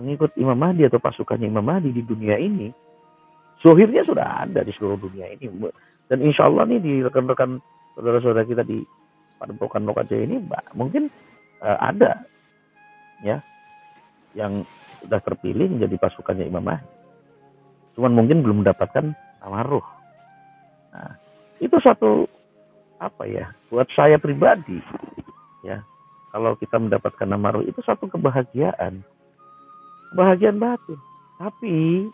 pengikut Imam Mahdi atau pasukannya Imam Mahdi di dunia ini, zohirnya sudah ada di seluruh dunia ini. Dan insya Allah nih di rekan-rekan saudara-saudara kita di Padepokan Lokaja ini, mungkin ada ya yang sudah terpilih menjadi pasukannya Imam Mahdi. Cuman mungkin belum mendapatkan tawaruh. Nah, itu satu apa ya, buat saya pribadi ya, kalau kita mendapatkan tawaruh itu satu kebahagiaan batin. Tapi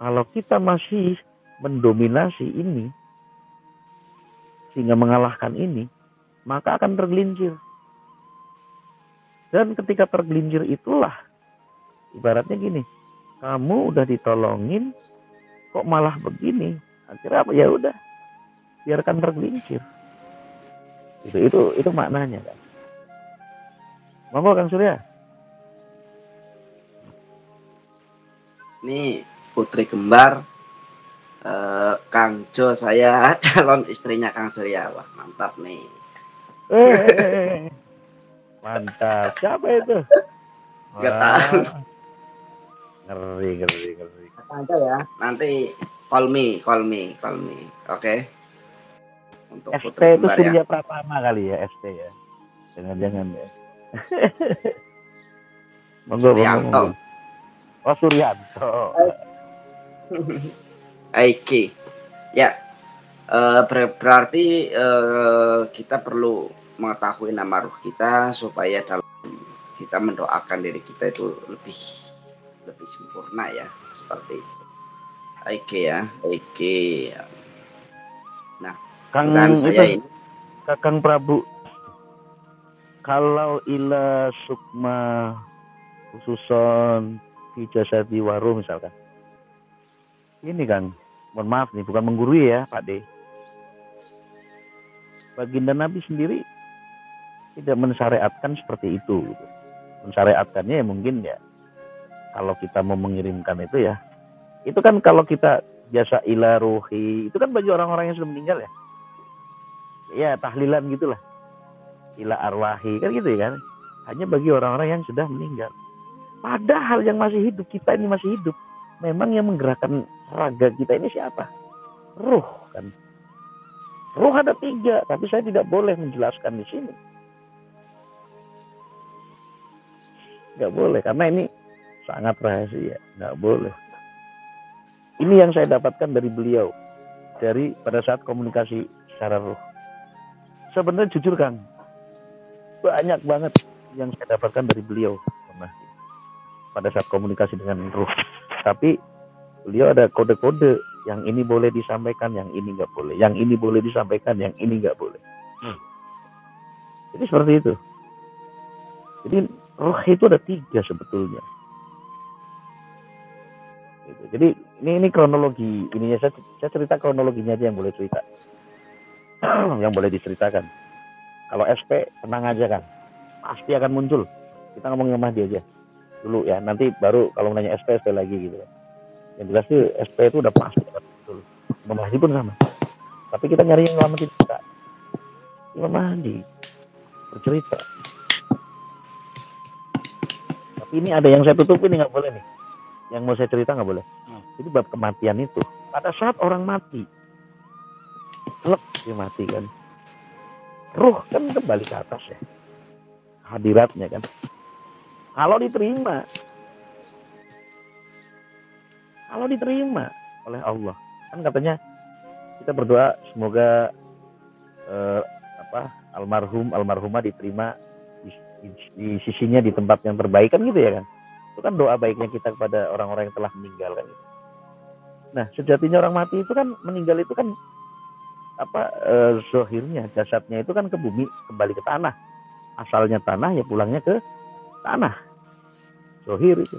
kalau kita masih mendominasi ini sehingga mengalahkan ini, maka akan tergelincir. Dan ketika tergelincir itulah ibaratnya gini, kamu udah ditolongin kok malah begini, akhirnya apa, ya udah biarkan tergelincir. Itu maknanya kan. Monggo Kang Surya. Ini putri kembar Kang Jo, saya calon istrinya Kang Surya. Wah, mantap nih. Mantap. Siapa itu? Gak tahu. Ngeri. Aja ya. Nanti call me. Oke. Untuk ST putri itu kembar Surya ya. Pratama kali ya, ST ya. Jangan ya. Suryanto. Oh, Suryanto. Oke. Ya. Berarti kita perlu mengetahui nama ruh kita supaya dalam kita mendoakan diri kita itu lebih sempurna ya, seperti itu. Oke ya, oke. Nah, Kang saya itu, Kakang Prabu, kalau ila sukma khususon fi jasadi waru misalkan. Ini Kang, mohon maaf nih, bukan menggurui ya Pak D. Baginda Nabi sendiri tidak mensyariatkan seperti itu. Mensyariatkannya ya mungkin ya, kalau kita mau mengirimkan itu ya, itu kan kalau kita jasa ila ruhi, itu kan bagi orang-orang yang sudah meninggal ya. Ya tahlilan gitulah. Ila arwahi kan gitu ya kan. Hanya bagi orang-orang yang sudah meninggal. Padahal yang masih hidup, kita ini masih hidup. Memang yang menggerakkan raga kita ini siapa? Ruh kan. Ruh ada 3, tapi saya tidak boleh menjelaskan di sini. Nggak boleh, karena ini sangat rahasia. Nggak boleh. Ini yang saya dapatkan dari beliau. Dari pada saat komunikasi secara ruh. Sebenarnya jujur Kang, banyak banget yang saya dapatkan dari beliau pada saat komunikasi dengan ruh. Tapi beliau ada kode-kode, yang ini boleh disampaikan, yang ini nggak boleh, yang ini boleh disampaikan, yang ini nggak boleh. Jadi seperti itu. Jadi roh itu ada 3 sebetulnya. Jadi ini kronologi, ininya saya cerita kronologinya aja yang boleh cerita, yang boleh diceritakan. Kalau SP tenang aja kan, pasti akan muncul. Kita ngomongin Mahdi aja dulu ya, nanti baru kalau nanya SP lagi gitu. Yang jelas sih SP itu udah pasti akan muncul. Imam Mahdi pun sama. Tapi kita nyari yang lama kita. Imam Mahdi bercerita. Tapi ini ada yang saya tutupin, nggak boleh nih. Yang mau saya cerita nggak boleh. Jadi bab kematian itu, pada saat orang mati, dia mati kan, ruh kan kembali ke atas ya, hadiratnya kan. Kalau diterima oleh Allah, kan katanya kita berdoa semoga almarhumah diterima di sisinya di tempat yang terbaik kan gitu ya kan. Itu kan doa baiknya kita kepada orang-orang yang telah meninggal kan gitu. Nah, sejatinya orang mati itu kan, meninggal itu kan zohirnya, jasadnya itu kan ke bumi, kembali ke tanah. Asalnya tanah ya pulangnya ke tanah. Zohir itu.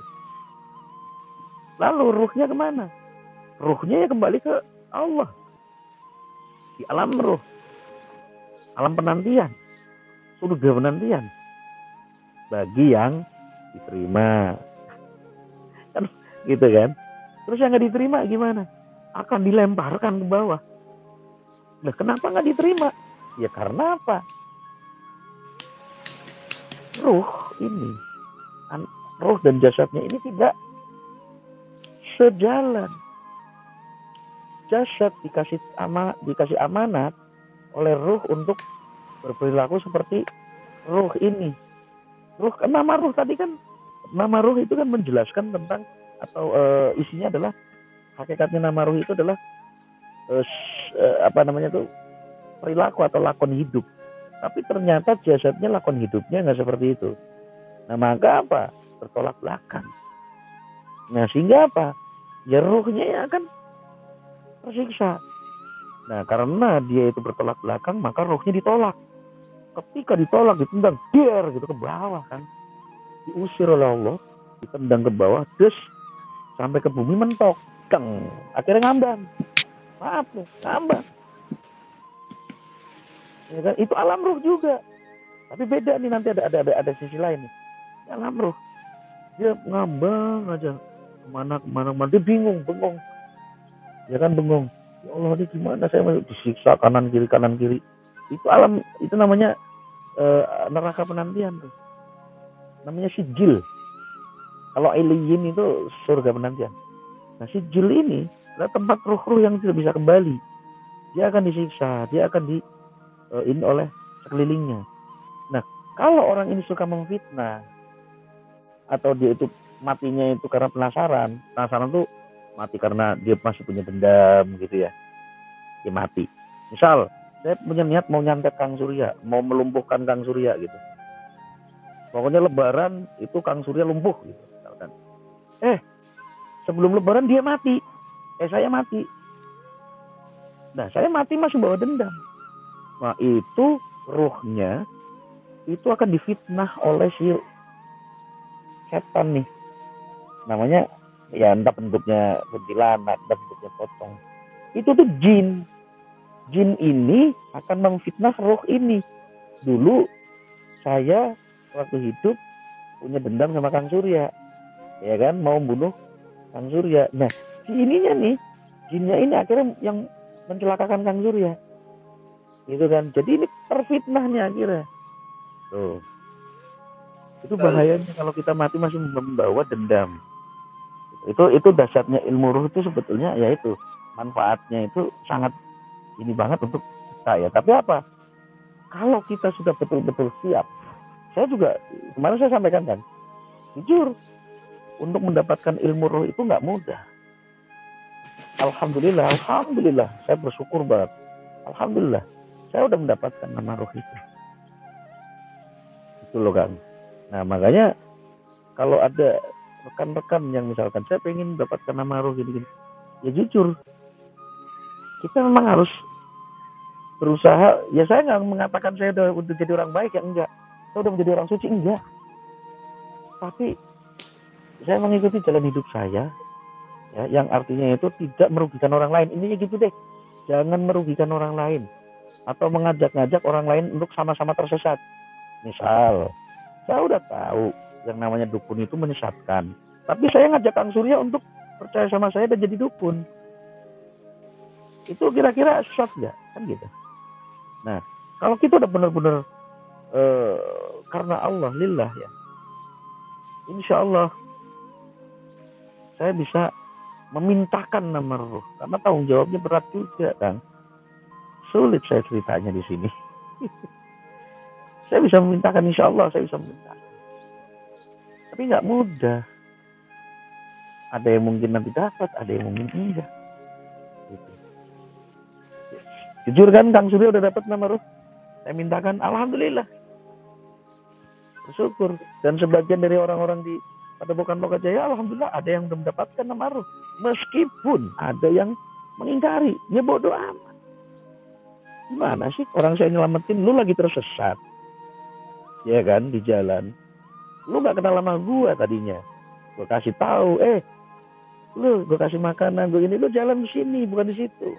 Lalu ruhnya kemana? Ruhnya ya kembali ke Allah. Di alam ruh. Alam penantian. Surga penantian. Bagi yang diterima. Kan gitu kan. Terus yang nggak diterima gimana? Akan dilemparkan ke bawah. Nah, kenapa nggak diterima? Ya karena apa? Ruh ini ruh dan jasadnya ini tidak sejalan. Jasad dikasih amanat oleh ruh untuk berperilaku seperti ruh ini. Nama ruh tadi kan, nama ruh itu kan menjelaskan tentang atau isinya adalah, hakikatnya nama ruh itu adalah perilaku atau lakon hidup. Tapi ternyata jasadnya lakon hidupnya nggak seperti itu. Nah maka apa? Bertolak belakang. Nah sehingga apa? Ya ruhnya yang akan tersiksa. Nah karena dia itu bertolak belakang, maka ruhnya ditolak. Ketika ditolak, ditendang, biar gitu ke bawah kan. Diusir oleh Allah, ditendang ke bawah, terus sampai ke bumi mentok. Keng. Akhirnya ngambang. Maaf nih, ngambang. Ya kan? Itu alam ruh juga. Tapi beda nih, nanti ada sisi lain nih. Alam ruh. Dia ngambang aja. Kemana, dia bingung, bengong. Ya kan, bengong. Ya Allah, ini gimana saya masih disiksa kanan kiri. Itu alam, itu namanya neraka penantian tuh. Namanya sijil. Kalau alien itu surga penantian. Nah sijil ini adalah tempat ruh-ruh yang tidak bisa kembali. Dia akan disiksa, dia akan ini oleh sekelilingnya. Nah kalau orang ini suka memfitnah, atau dia itu matinya itu karena penasaran tuh mati karena dia masih punya dendam gitu ya, dia mati. Misal saya punya niat mau nyantet Kang Surya, mau melumpuhkan Kang Surya gitu, pokoknya lebaran itu Kang Surya lumpuh gitu misalkan. Sebelum lebaran dia mati, saya mati. Nah saya mati masih bawa dendam. Nah itu ruhnya itu akan difitnah oleh si setan nih, namanya ya entah bentuknya kuntilanak, entah bentuknya pocong. Itu tuh jin. Jin ini akan memfitnah roh ini. Dulu saya waktu hidup punya dendam sama Kang Surya, ya kan, mau bunuh Kang Surya. Nah si ininya nih, jinnya ini akhirnya yang mencelakakan Kang Surya, gitu kan. Jadi ini terfitnah nih akhirnya. Tuh. Itu bahayanya kalau kita mati masih membawa dendam. Itu dasarnya ilmu ruh itu sebetulnya yaitu manfaatnya itu sangat ini banget untuk kita ya. Tapi apa? Kalau kita sudah betul-betul siap, saya juga kemarin saya sampaikan kan, jujur untuk mendapatkan ilmu ruh itu nggak mudah. Alhamdulillah, saya bersyukur banget. Alhamdulillah, saya udah mendapatkan nama ruh itu. Itu loh Kang. Nah makanya kalau ada rekan-rekan yang misalkan saya pengen mendapatkan nama ruh gini-gini, ya jujur kita memang harus berusaha. Ya saya nggak mengatakan saya udah jadi orang baik ya, enggak. Saya udah menjadi orang suci, enggak. Tapi saya mengikuti jalan hidup saya, ya, yang artinya itu tidak merugikan orang lain. Ini gitu deh, jangan merugikan orang lain atau mengajak-ngajak orang lain untuk sama-sama tersesat. Misal, saya udah tahu yang namanya dukun itu menyesatkan, tapi saya ngajak Kang Surya untuk percaya sama saya dan jadi dukun. Itu kira-kira sesat nggak? Kan gitu. Nah, kalau kita udah benar-benar karena Allah, lillah ya, insya Allah saya bisa memintakan nama ruh, karena tanggung jawabnya berat juga kan. Sulit saya ceritanya di sini. Saya bisa memintakan, insya Allah saya bisa memintakan. Tapi nggak mudah. Ada yang mungkin nanti dapat, ada yang mungkin enggak. Gitu. Jujur kan Kang Surya udah dapat nama ruh. Saya mintakan, alhamdulillah. Bersyukur. Dan sebagian dari orang-orang di Padepokan Lokajaya, alhamdulillah ada yang udah mendapatkan nama ruh. Meskipun ada yang mengingkari, ya bodoh amat. Gimana sih orang saya nyelamatin, lu lagi tersesat, ya kan, di jalan. Lu gak kenal sama gue tadinya, gue kasih tahu, lu gue kasih makanan, gue ini, lu jalan di sini bukan di situ.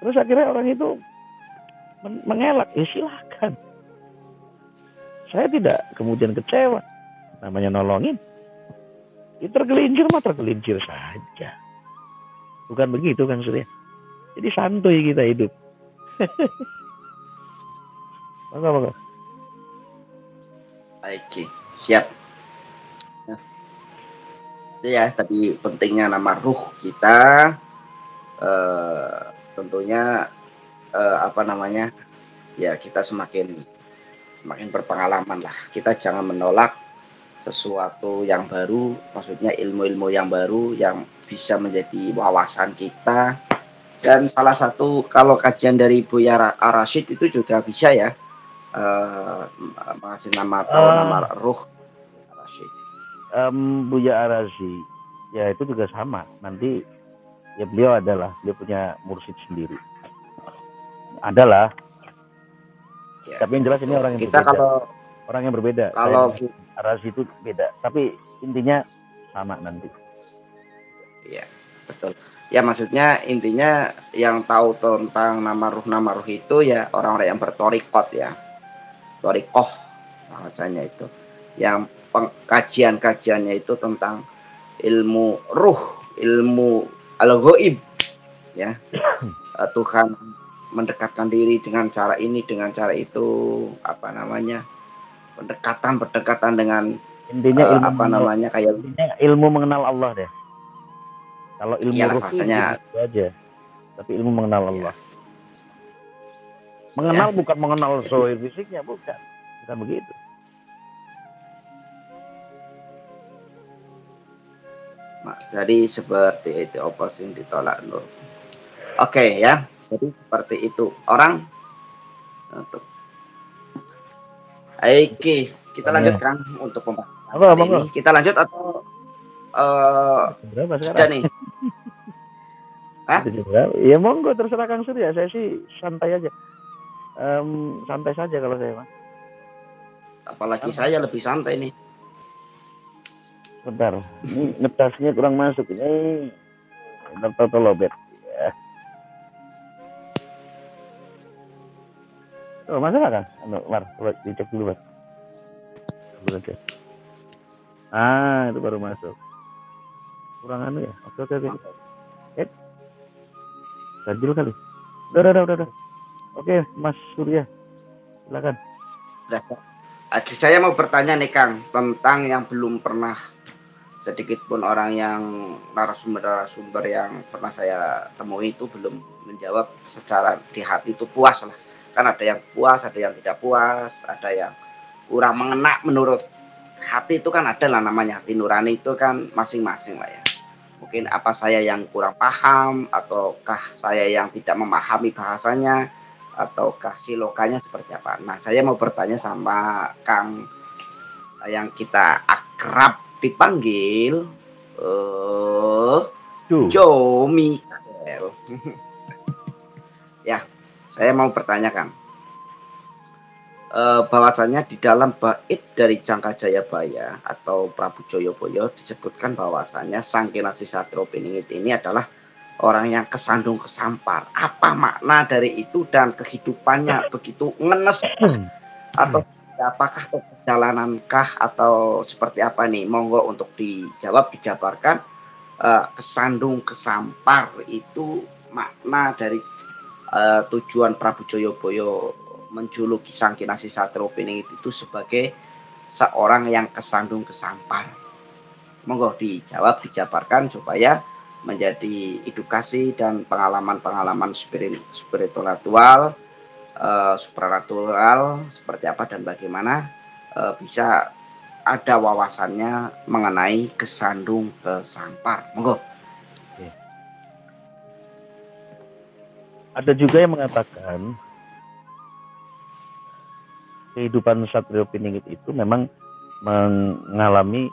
Terus akhirnya orang itu mengelak, ya silakan. Saya tidak kemudian kecewa, namanya nolongin. Ya tergelincir mah tergelincir saja. Bukan begitu kan Surya? Jadi santuy kita hidup. Baik. Siap. Nah, itu ya tadi pentingnya nama ruh kita. Tentunya apa namanya, ya kita semakin berpengalaman lah. Kita jangan menolak sesuatu yang baru, maksudnya ilmu-ilmu yang baru yang bisa menjadi wawasan kita. Dan salah satu kalau kajian dari Buya Arasyid itu juga bisa ya, mengasih nama atau nama ruh Arasyid. Buya Arazi, ya itu juga sama. Nanti ya beliau punya mursyid sendiri. Adalah. Ya, Tapi yang jelas ini orang yang kita berbeda. kalau Orang yang berbeda. Kalau Arazi itu beda. Tapi intinya sama nanti. Iya, betul. Ya maksudnya intinya yang tahu tentang nama ruh itu ya orang-orang yang bertorikot ya. Torikoh bahasanya itu. Yang kajian-kajiannya itu tentang ilmu ruh, ilmu al-ghaib ya. Tuhan mendekatkan diri dengan cara ini, dengan cara itu, apa namanya? Berdekatan dengan intinya ilmu apa namanya kayak intinya ilmu mengenal Allah deh. Kalau ilmu iyalah ruh bahasanya itu aja, tapi ilmu mengenal Allah. Ya. Mengenal Ya. bukan mengenal zahir fisiknya, bukan begitu. Jadi seperti itu, oposin ditolak nur. Oke ya, jadi seperti itu orang untuk. Oke, kita lanjutkan untuk pembahasan kali ini. Kita lanjut atau berapa jeda sekarang? nih? Hah? Ya monggo terserah Kang Surya. Saya sih santai aja. Santai saja kalau saya mah. Apalagi saya lebih santai nih. Bentar, ini ngetasnya kurang masuk ini. Bentar lobet. Ya. Oh, masalah kan? Mar, coba dicek dulu, Mas. Itu baru masuk. Kurang anu ya. Oke. Ganjil kali. Udah. Oke, Mas Surya. Silakan. Saya mau bertanya nih Kang, tentang yang belum pernah sedikit pun orang yang narasumber yang pernah saya temui itu belum menjawab secara di hati itu puas lah. Kan ada yang puas, ada yang tidak puas, ada yang kurang mengena menurut hati itu kan ada lah namanya hati nurani itu kan masing-masing lah ya. Mungkin apa saya yang kurang paham ataukah saya yang tidak memahami bahasanya ataukah silokanya seperti apa. Nah, saya mau bertanya sama Kang yang kita akrab dipanggil Jomi. Ya, saya mau bertanyakan bahwasanya di dalam bait dari Jangka Jayabaya atau Prabu Joyoboyo disebutkan bahwasanya Sang Kinasih Satrio Piningit ini adalah orang yang kesandung kesampar. Apa makna dari itu dan kehidupannya begitu ngenes atau apakah perjalanankah atau seperti apa nih? Monggo untuk dijawab, dijabarkan. Kesandung kesampar itu makna dari tujuan Prabu Joyoboyo menjuluki Sang Kinasih Satrio Piningit itu sebagai seorang yang kesandung kesampar. Monggo dijawab, dijabarkan supaya menjadi edukasi dan pengalaman-pengalaman spiritual, supranatural seperti apa dan bagaimana bisa ada wawasannya mengenai kesandung kesampar. Monggo. Ada juga yang mengatakan kehidupan Satrio Piningit itu memang mengalami